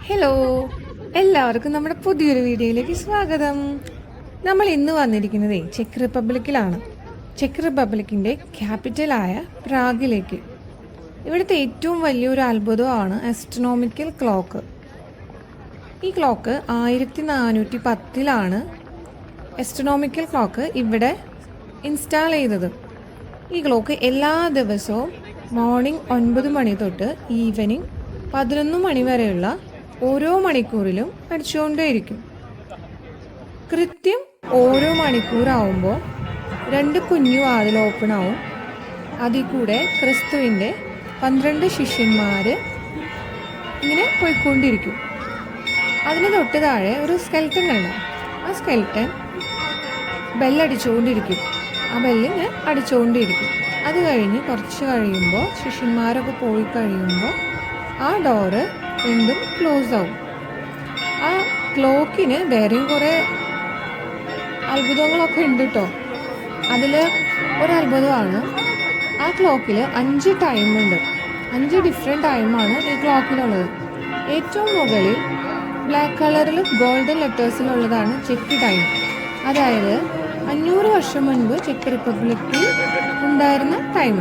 Hello, എല്ലാവർക്കും നമ്മുടെ പുതിയൊരു വീഡിയോയിലേക്ക് സ്വാഗതം. നമ്മൾ ഇന്ന് വന്നിരിക്കുന്നത് ചെക്ക് റിപ്പബ്ലിക്കിലാണ്. ചെക്ക് റിപ്പബ്ലിക്കിൻ്റെ ക്യാപിറ്റലായ പ്രാഗിലേക്ക്. ഇവിടുത്തെ ഏറ്റവും വലിയൊരു അത്ഭുതമാണ് ആസ്ട്രോണോമിക്കൽ ക്ലോക്ക്. ഈ ക്ലോക്ക് 1410 ആസ്ട്രോണോമിക്കൽ ക്ലോക്ക് ഇവിടെ ഇൻസ്റ്റാൾ ചെയ്തത്. ഈ ക്ലോക്ക് എല്ലാ ദിവസവും മോർണിംഗ് 9 മണി തൊട്ട് ഈവനിങ് 11 മണി വരെയുള്ള ഓരോ മണിക്കൂറിലും അടിച്ചുകൊണ്ടേയിരിക്കും. കൃത്യം ഓരോ മണിക്കൂറാവുമ്പോൾ 2 കുഞ്ഞു വാതിൽ ഓപ്പൺ ആവും. അതിൽ കൂടെ ക്രിസ്തുവിൻ്റെ 12 ശിഷ്യന്മാർ ഇങ്ങനെ പോയിക്കൊണ്ടിരിക്കും. അതിന് തൊട്ട് താഴെ ഒരു സ്കെൽട്ടൻ ഉണ്ടാവും. ആ സ്കെൽട്ടൻ ബെല്ലടിച്ചുകൊണ്ടിരിക്കും. ആ ബെല്ലിന് അടിച്ചുകൊണ്ടിരിക്കും. അത് കഴിഞ്ഞ് കുറച്ച് കഴിയുമ്പോൾ ശിഷ്യന്മാരൊക്കെ പോയി കഴിയുമ്പോൾ ആ ഡോറ് വീണ്ടും ക്ലോസ് ആവും. ആ ക്ലോക്കിന് വേറെയും കുറേ അത്ഭുതങ്ങളൊക്കെ ഉണ്ട് കേട്ടോ. അതിൽ ഒരത്ഭുതമാണ് ആ ക്ലോക്കിൽ 5 ടൈമുണ്ട്. 5 ഡിഫറെൻറ്റ് ടൈമാണ് ഈ ക്ലോക്കിലുള്ളത്. ഏറ്റവും മുകളിൽ ബ്ലാക്ക് കളറിൽ ഗോൾഡൻ ലെറ്റേഴ്സിലുള്ളതാണ് ചെക്ക് ടൈം. അതായത് 500 വർഷം മുൻപ് ചെക്ക് റിപ്പബ്ലിക്കിൽ ഉണ്ടായിരുന്ന ടൈം.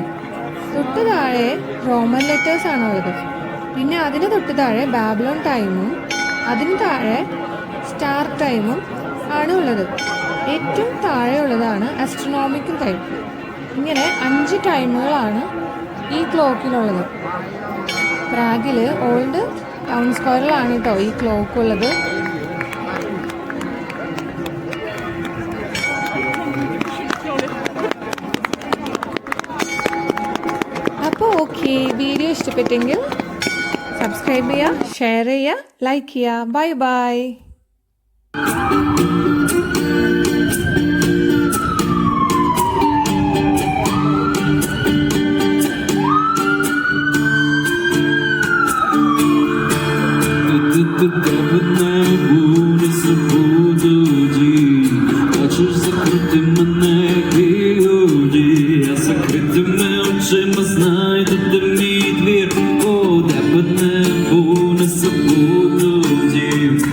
തൊട്ട് താഴെ റോമൻ ലെറ്റേഴ്സ് ആണുള്ളത്. പിന്നെ അതിന് തൊട്ട് താഴെ ബാബിലോൺ ടൈമും അതിന് താഴെ സ്റ്റാർ ടൈമും ആണ് ഉള്ളത്. ഏറ്റവും താഴെയുള്ളതാണ് ആസ്ട്രോണോമിക്കൽ ടൈം. ഇങ്ങനെ 5 ടൈമുകളാണ് ഈ ക്ലോക്കിലുള്ളത്. പ്രാഗിൽ ഓൾഡ് ടൗൺ സ്ക്വയറിലാണ് കേട്ടോ ഈ ക്ലോക്ക് ഉള്ളത്. അപ്പോൾ ഓക്കെ, വീഡിയോ ഇഷ്ടപ്പെട്ടെങ്കിൽ സബ്സ്ക്രൈബ് ചെയ്യുക, ഷെയർ ചെയ്യുക, ലൈക്ക് ചെയ്യുക. Bye bye. The